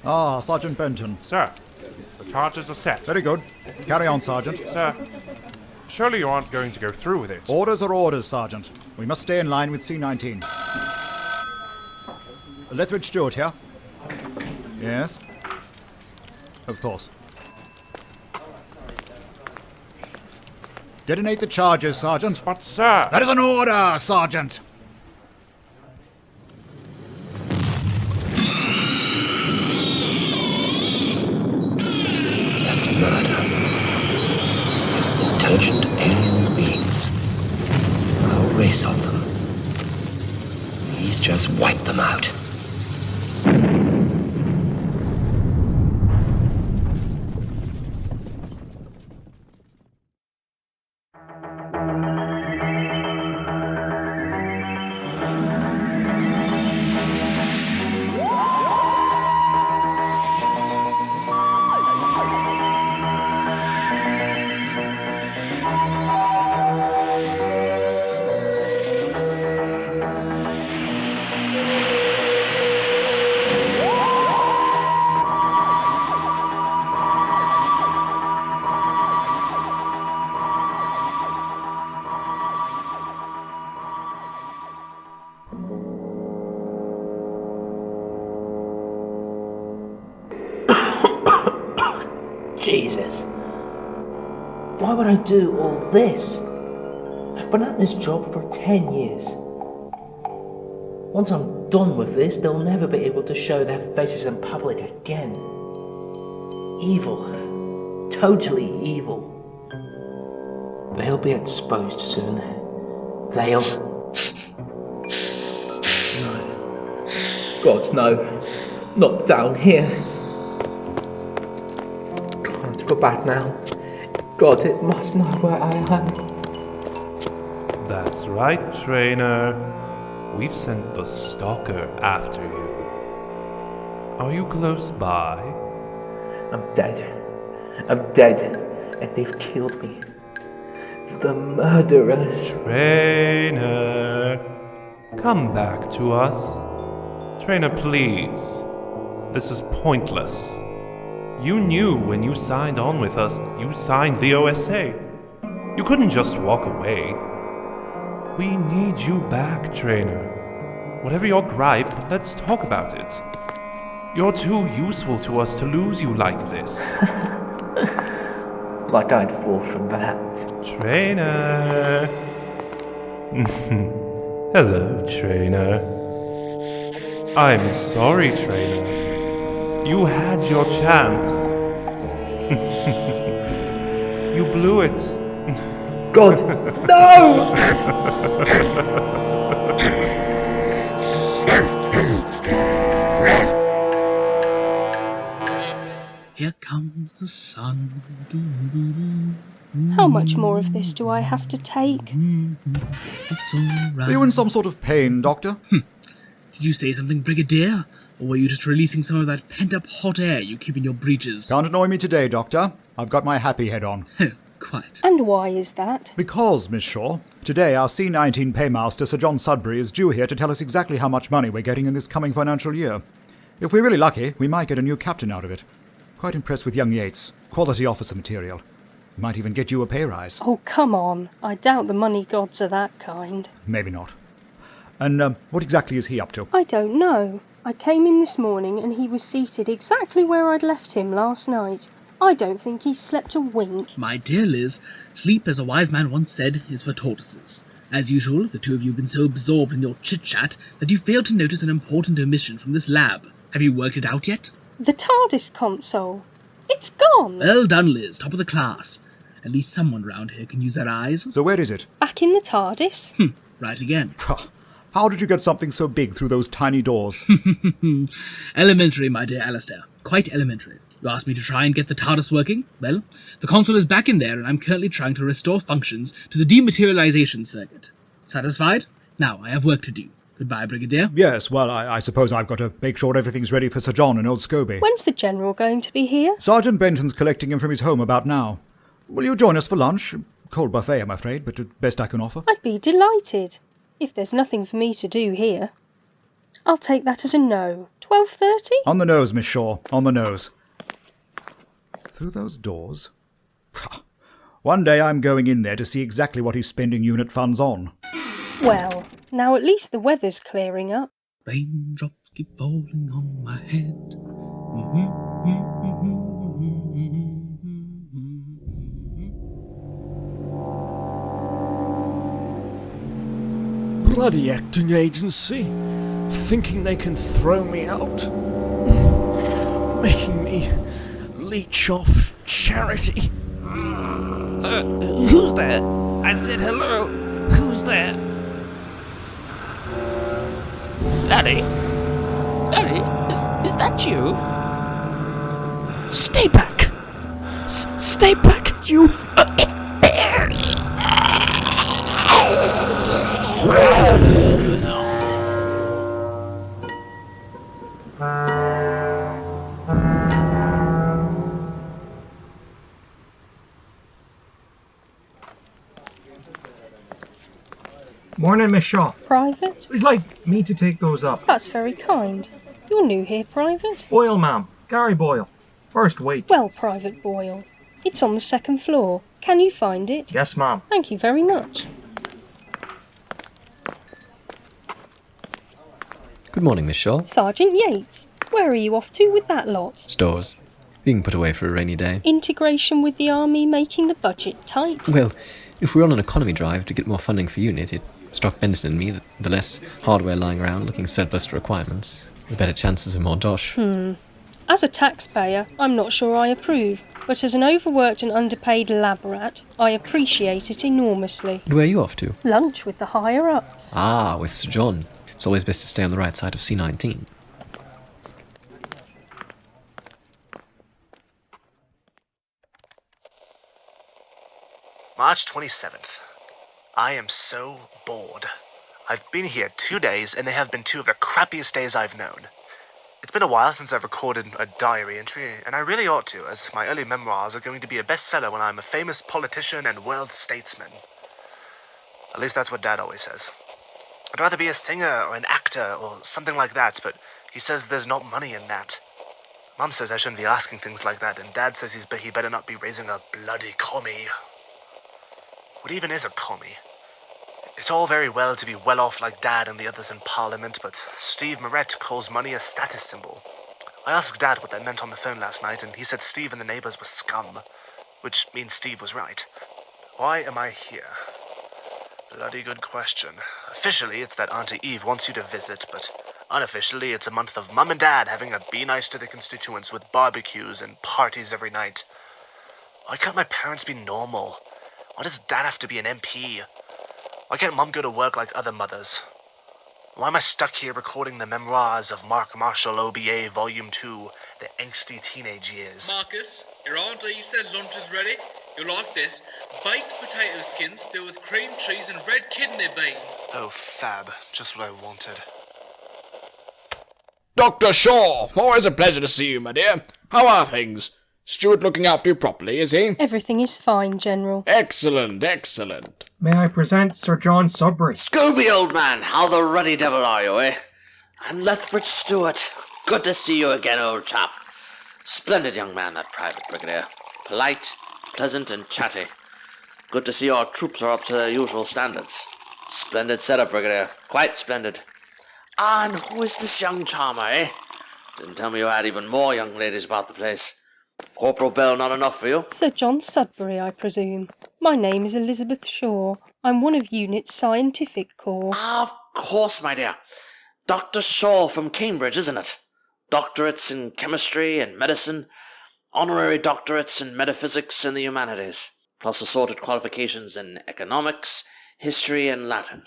Ah, Sergeant Benton. Sir, the charges are set. Very good. Carry on, Sergeant. Sir, surely you aren't going to go through with it. Orders are orders, Sergeant. We must stay in line with C-19. Lethbridge Stewart here. Yes? Of course. Detonate the charges, Sergeant. But, sir... That is an order, Sergeant! That's murder. Intelligent alien beings. A whole race of them. He's just wiped them out. Jesus. Why would I do all this? I've been at this job for 10 years. Once I'm done with this, they'll never be able to show their faces in public again. Evil. Totally evil. They'll be exposed soon. They'll... No. God, no. Not down here. Go back now. God, it must know where I am. That's right, trainer. We've sent the stalker after you. Are you close by? I'm dead. I'm dead. And they've killed me. The murderers. Trainer, come back to us. Trainer, please. This is pointless. You knew when you signed on with us, you signed the OSA. You couldn't just walk away. We need you back, trainer. Whatever your gripe, let's talk about it. You're too useful to us to lose you like this. Like I'd fall from that. Trainer. Hello, trainer. I'm sorry, trainer. You had your chance. You blew it. God, no! Here comes the sun. How much more of this do I have to take? It's all right. Are you in some sort of pain, Doctor? Did you say something, Brigadier? Or were you just releasing some of that pent-up hot air you keep in your breeches? Can't annoy me today, Doctor. I've got my happy head on. Quite. And why is that? Because, Miss Shaw, today our C-19 paymaster, Sir John Sudbury, is due here to tell us exactly how much money we're getting in this coming financial year. If we're really lucky, we might get a new captain out of it. Quite impressed with young Yates. Quality officer material. Might even get you a pay rise. Oh, come on. I doubt the money gods are that kind. Maybe not. And what exactly is he up to? I don't know. I came in this morning and he was seated exactly where I'd left him last night. I don't think he slept a wink. My dear Liz, sleep, as a wise man once said, is for tortoises. As usual, the two of you have been so absorbed in your chit-chat that you failed to notice an important omission from this lab. Have you worked it out yet? The TARDIS console. It's gone. Well done, Liz. Top of the class. At least someone round here can use their eyes. So where is it? Back in the TARDIS. Right again. How did you get something so big through those tiny doors? Elementary, my dear Alistair. Quite elementary. You asked me to try and get the TARDIS working? Well, the console is back in there and I'm currently trying to restore functions to the dematerialization circuit. Satisfied? Now, I have work to do. Goodbye, Brigadier. Yes, well, I suppose I've got to make sure everything's ready for Sir John and old Scobie. When's the General going to be here? Sergeant Benton's collecting him from his home about now. Will you join us for lunch? Cold buffet, I'm afraid, but the best I can offer. I'd be delighted. If there's nothing for me to do here. I'll take that as a no. 12:30? On the nose, Miss Shaw, on the nose. Through those doors? One day I'm going in there to see exactly what he's spending unit funds on. Well, now at least the weather's clearing up. Raindrops keep falling on my head. Bloody acting agency, thinking they can throw me out, making me leech off charity. Who's there? I said hello. Who's there? Laddie? Laddie, is that you? Stay back! Stay back, you... Morning, Miss Shaw. Private? Would you like me to take those up? That's very kind. You're new here, Private? Boyle, ma'am. Gary Boyle. First week. Well, Private Boyle, it's on the second floor. Can you find it? Yes, ma'am. Thank you very much. Good morning, Miss Shaw. Sergeant Yates, where are you off to with that lot? Stores. Being put away for a rainy day. Integration with the army making the budget tight? Well, if we're on an economy drive to get more funding for unit, it struck Benton and me that the less hardware lying around looking surplus to requirements, the better chances of more dosh. As a taxpayer, I'm not sure I approve, but as an overworked and underpaid lab rat, I appreciate it enormously. And where are you off to? Lunch with the higher-ups. Ah, with Sir John. It's always best to stay on the right side of C-19. March 27th. I am so bored. I've been here 2 days, and they have been 2 of the crappiest days I've known. It's been a while since I've recorded a diary entry, and I really ought to, as my early memoirs are going to be a bestseller when I'm a famous politician and world statesman. At least that's what Dad always says. I'd rather be a singer or an actor or something like that, but he says there's not money in that. Mum says I shouldn't be asking things like that, and Dad says he better not be raising a bloody commie. What even is a commie? It's all very well to be well off like Dad and the others in Parliament, but Steve Moret calls money a status symbol. I asked Dad what that meant on the phone last night, and he said Steve and the neighbors were scum, which means Steve was right. Why am I here? Bloody good question. Officially, it's that Auntie Eve wants you to visit, but unofficially, it's a month of Mum and Dad having a be nice to the constituents with barbecues and parties every night. Why can't my parents be normal? Why does Dad have to be an MP? Why can't Mum go to work like other mothers? Why am I stuck here recording the memoirs of Mark Marshall OBA Volume 2, The Angsty Teenage Years? Marcus, your auntie said lunch is ready. You'll like this. Baked potato skins filled with cream cheese and red kidney beans. Oh, fab. Just what I wanted. Dr. Shaw, always a pleasure to see you, my dear. How are things? Stuart looking after you properly, is he? Everything is fine, General. Excellent, excellent. May I present Sir John Sudbury? Scooby, old man, how the ruddy devil are you, eh? I'm Lethbridge Stewart. Good to see you again, old chap. Splendid young man, that Private Brigadier. Polite, pleasant, and chatty. Good to see our troops are up to their usual standards. Splendid setup, Brigadier. Quite splendid. Ah, and who is this young charmer, eh? Didn't tell me you had even more young ladies about the place. Corporal Bell not enough for you? Sir John Sudbury, I presume. My name is Elizabeth Shaw. I'm one of Unit's Scientific Corps. Ah, of course, my dear. Dr. Shaw from Cambridge, isn't it? Doctorates in chemistry and medicine, honorary doctorates in metaphysics and the humanities, plus assorted qualifications in economics, history, and Latin.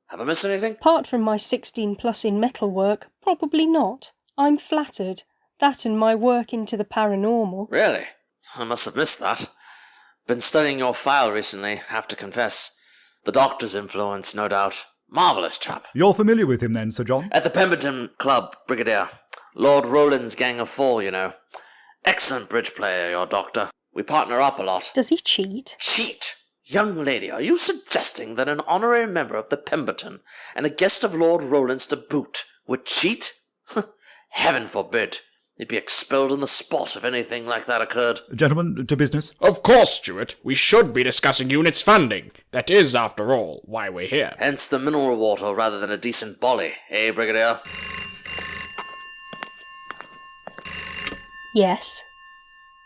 Have I missed anything? Apart from my 16 plus in metalwork, probably not. I'm flattered. That and my work into the paranormal. Really? I must have missed that. Been studying your file recently, have to confess. The doctor's influence, no doubt. Marvellous chap. You're familiar with him then, Sir John? At the Pemberton Club, Brigadier. Lord Roland's gang of 4, you know. Excellent bridge player, your doctor. We partner up a lot. Does he cheat? Cheat? Young lady, are you suggesting that an honorary member of the Pemberton and a guest of Lord Roland's to boot Would cheat? Heaven forbid. He'd be expelled on the spot if anything like that occurred. Gentlemen, to business. Of course, Stuart. We should be discussing units funding. That is, after all, why we're here. Hence the mineral water rather than a decent bolly, eh, Brigadier? Yes.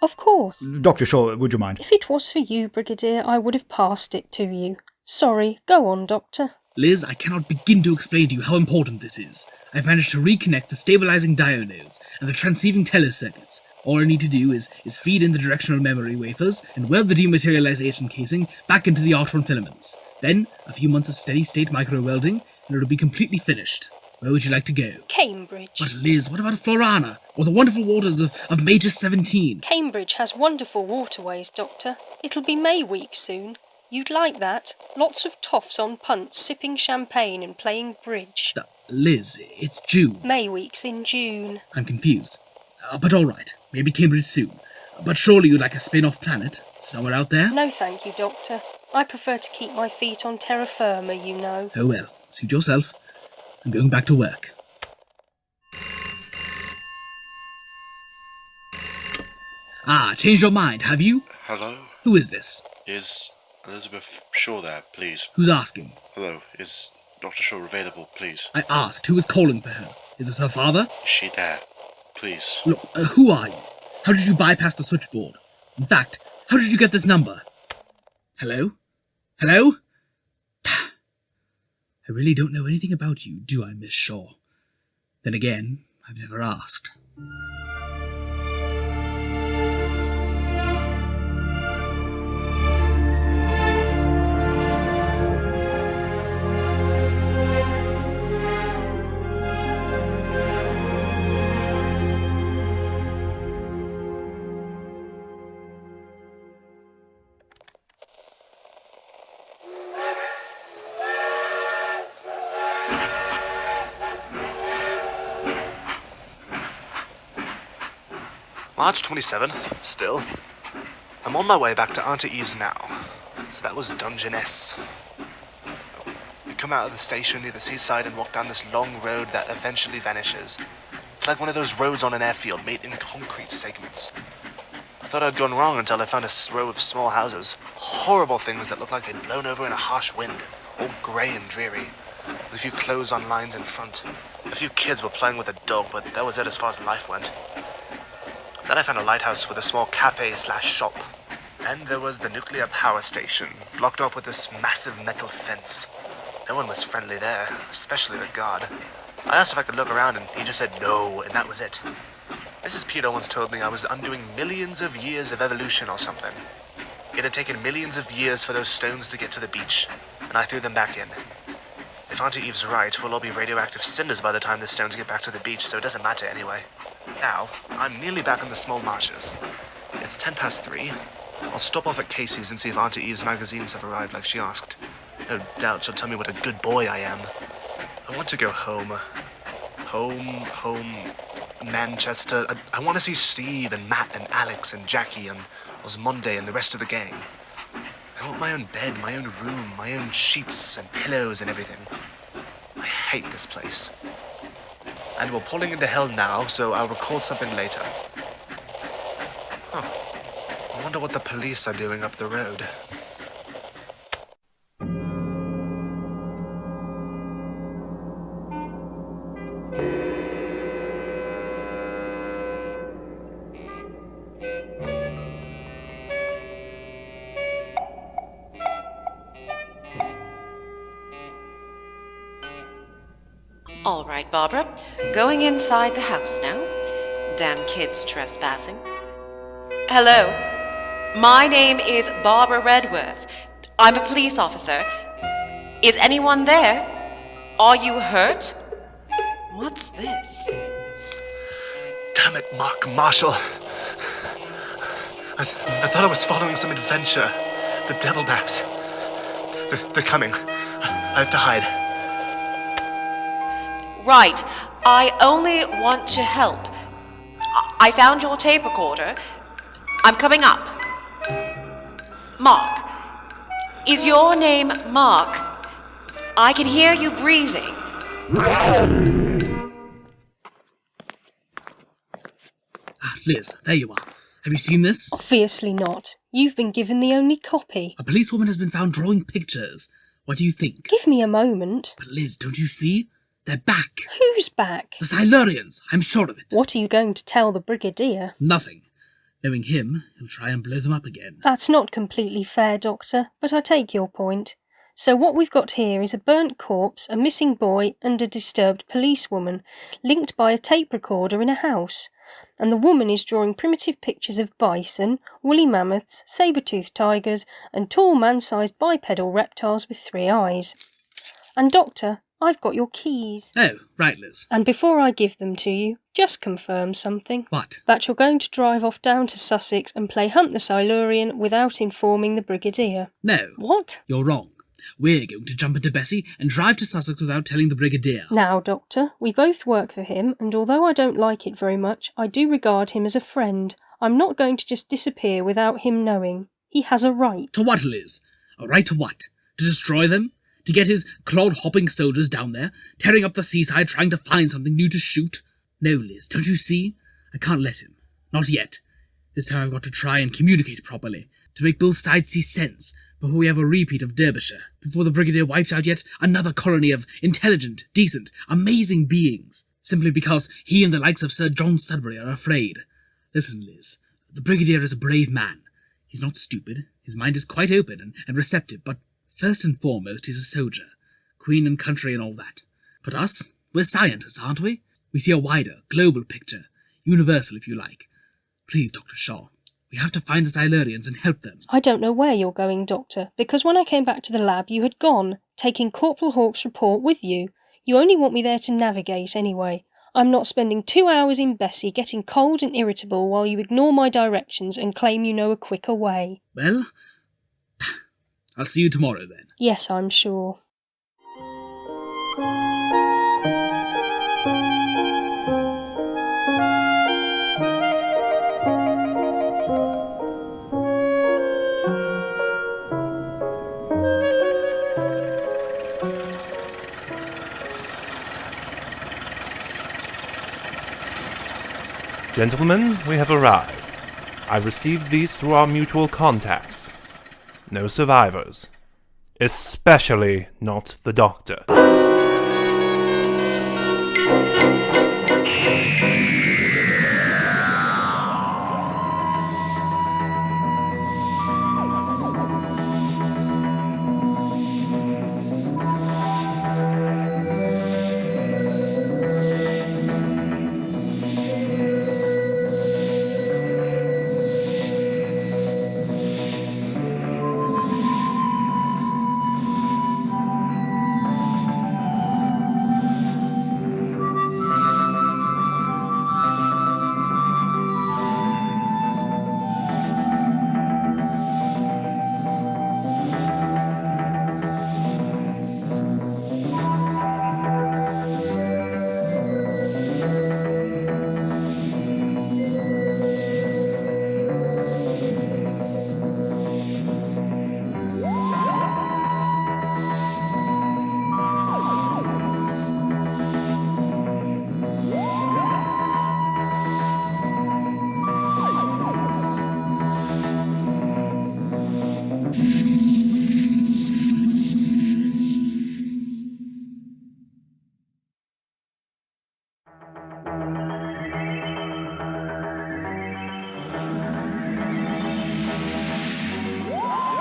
Of course. Dr. Shaw, would you mind? If it was for you, Brigadier, I would have passed it to you. Sorry, go on, Doctor. Liz, I cannot begin to explain to you how important this is. I've managed to reconnect the stabilizing dionodes and the transceiving telecircuits. All I need to do is feed in the directional memory wafers and weld the dematerialization casing back into the Artron filaments. Then, a few months of steady-state micro-welding, and it'll be completely finished. Where would you like to go? Cambridge. But Liz, what about Florana? Or the wonderful waters of Major 17? Cambridge has wonderful waterways, Doctor. It'll be May week soon. You'd like that. Lots of toffs on punts, sipping champagne and playing bridge. Liz, it's June. May week's in June. I'm confused. But all right, maybe Cambridge soon. But surely you'd like a spin-off planet? Somewhere out there? No thank you, Doctor. I prefer to keep my feet on terra firma, you know. Oh well, suit yourself. I'm going back to work. Changed your mind, have you? Hello? Who is this? Is Elizabeth Shaw there, please? Who's asking? Hello, is Dr. Shaw available, please? I asked who is calling for her. Is this her father? Is she there? Please. Look, who are you? How did you bypass the switchboard? In fact, how did you get this number? Hello? Hello? I really don't know anything about you, do I, Miss Shaw? Then again, I've never asked. March 27th, still. I'm on my way back to Auntie Eve's now. So that was Dungeon S. We come out of the station near the seaside and walk down this long road that eventually vanishes. It's like one of those roads on an airfield made in concrete segments. I thought I'd gone wrong until I found a row of small houses. Horrible things that look like they'd blown over in a harsh wind, all grey and dreary, with a few clothes on lines in front. A few kids were playing with a dog, but that was it as far as life went. Then I found a lighthouse with a small cafe/shop. And there was the nuclear power station, blocked off with this massive metal fence. No one was friendly there, especially the guard. I asked if I could look around and he just said no, and that was it. Mrs. Peter once told me I was undoing millions of years of evolution or something. It had taken millions of years for those stones to get to the beach, and I threw them back in. If Auntie Eve's right, we'll all be radioactive cinders by the time the stones get back to the beach, so it doesn't matter anyway. Now, I'm nearly back in the small marshes. It's 3:10. I'll stop off at Casey's and see if Auntie Eve's magazines have arrived like she asked. No doubt she'll tell me what a good boy I am. I want to go home. Home, Manchester. I want to see Steve and Matt and Alex and Jackie and Osmonde and the rest of the gang. I want my own bed, my own room, my own sheets and pillows and everything. I hate this place. And we're pulling into hell now, so I'll record something later. Huh. I wonder what the police are doing up the road. All right, Barbara. Going inside the house now. Damn kids trespassing. Hello. My name is Barbara Redworth. I'm a police officer. Is anyone there? Are you hurt? What's this? Damn it, Marshall. I thought I was following some adventure. The Devilbacks. They're coming. I have to hide. Right. I only want to help. I found your tape recorder. I'm coming up. Mark. Is your name Mark? I can hear you breathing. Liz, there you are. Have you seen this? Obviously not. You've been given the only copy. A policewoman has been found drawing pictures. What do you think? Give me a moment. But Liz, don't you see? They're back. Who's back? The Silurians, I'm sure of it. What are you going to tell the Brigadier? Nothing. Knowing him, he'll try and blow them up again. That's not completely fair, Doctor, but I take your point. So what we've got here is a burnt corpse, a missing boy, and a disturbed policewoman, linked by a tape recorder in a house. And the woman is drawing primitive pictures of bison, woolly mammoths, saber-toothed tigers, and tall man-sized bipedal reptiles with 3 eyes. And Doctor, I've got your keys. Oh, right, Liz. And before I give them to you, just confirm something. What? That you're going to drive off down to Sussex and play Hunt the Silurian without informing the Brigadier. No. What? You're wrong. We're going to jump into Bessie and drive to Sussex without telling the Brigadier. Now, Doctor, we both work for him, and although I don't like it very much, I do regard him as a friend. I'm not going to just disappear without him knowing. He has a right. To what, Liz? A right to what? To destroy them? To get his clod-hopping soldiers down there, tearing up the seaside trying to find something new to shoot? No, Liz, don't you see? I can't let him. Not yet. This time I've got to try and communicate properly, to make both sides see sense, before we have a repeat of Derbyshire, before the Brigadier wipes out yet another colony of intelligent, decent, amazing beings, simply because he and the likes of Sir John Sudbury are afraid. Listen, Liz, the Brigadier is a brave man. He's not stupid, his mind is quite open and receptive, but first and foremost he's a soldier, queen and country and all that. But us, we're scientists, aren't we? We see a wider, global picture, universal if you like. Please, Dr. Shaw, we have to find the Silurians and help them. I don't know where you're going, Doctor, because when I came back to the lab you had gone, taking Corporal Hawke's report with you. You only want me there to navigate anyway. I'm not spending 2 hours in Bessie getting cold and irritable while you ignore my directions and claim you know a quicker way. Well, I'll see you tomorrow then. Yes, I'm sure. Gentlemen, we have arrived. I received these through our mutual contacts. No survivors. Especially not the doctor.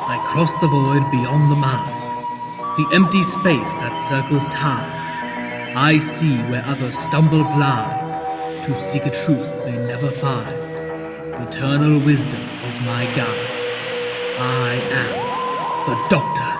I cross the void beyond the mind, the empty space that circles time. I see where others stumble blind, to seek a truth they never find. Eternal wisdom is my guide. I am the Doctor.